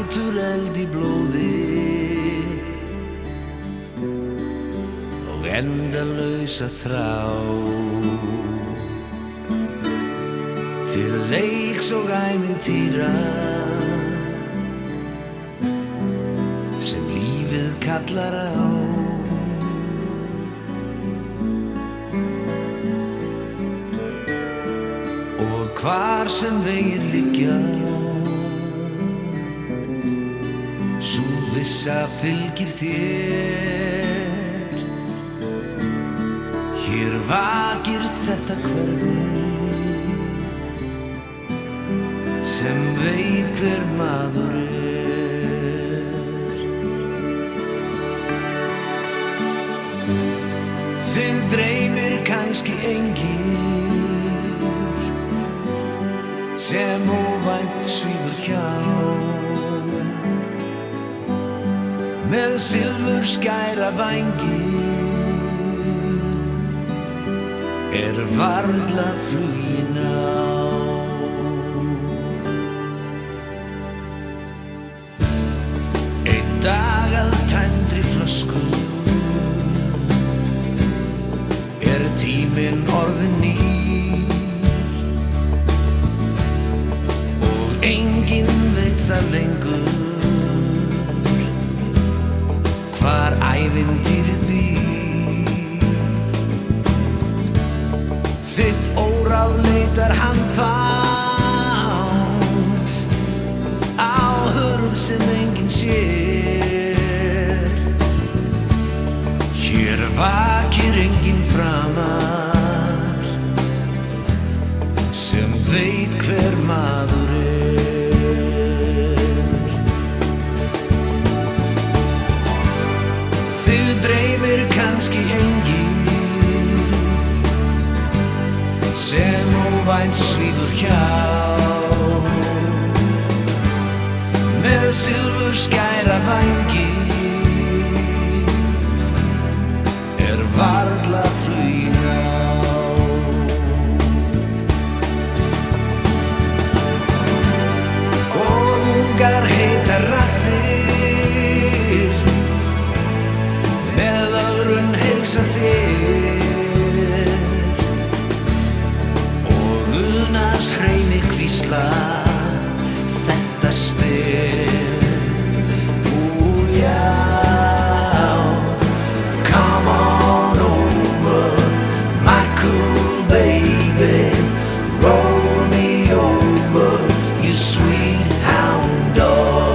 nætur eld í blóði og endalausa þrá til leiks og ævintýra sem lífið kallar á. Og hvar sem vegir liggja, sú vissa fylgir þér. Hér vakir þetta hverfi sem veit hver maður Þig dreymir kannski engir sem óvænt svífur hjá með silfurskæra vængi varla flugin á. Einn dag að tæmdri flösku tíminn orðinn nýr og enginn veit það lengur hvar ævintýrið býr. Þitt óráð leitar handfast á hurð sem enginn sér. Hér vakir enginn framar sem veit hver maður Þig dreymir kannski enginn sem óvænt svífur hjá með silfurskæra vængi varla flugin á. Og ungar heitar raddir með ögrun heilsa þér og unas hreini hvísla þetta stef. Já, come on cool baby, roll me over, you sweet hound dog.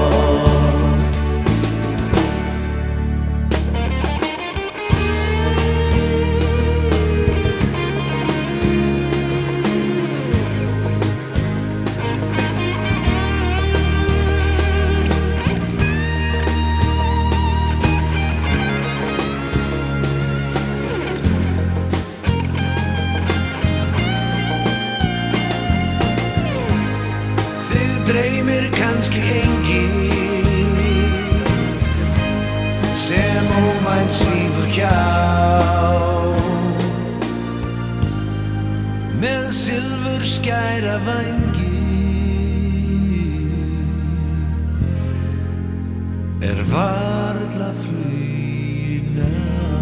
Dreymir kannski enginn sem óvænt svífur hjá með silfurskæra vængi varla flugin á.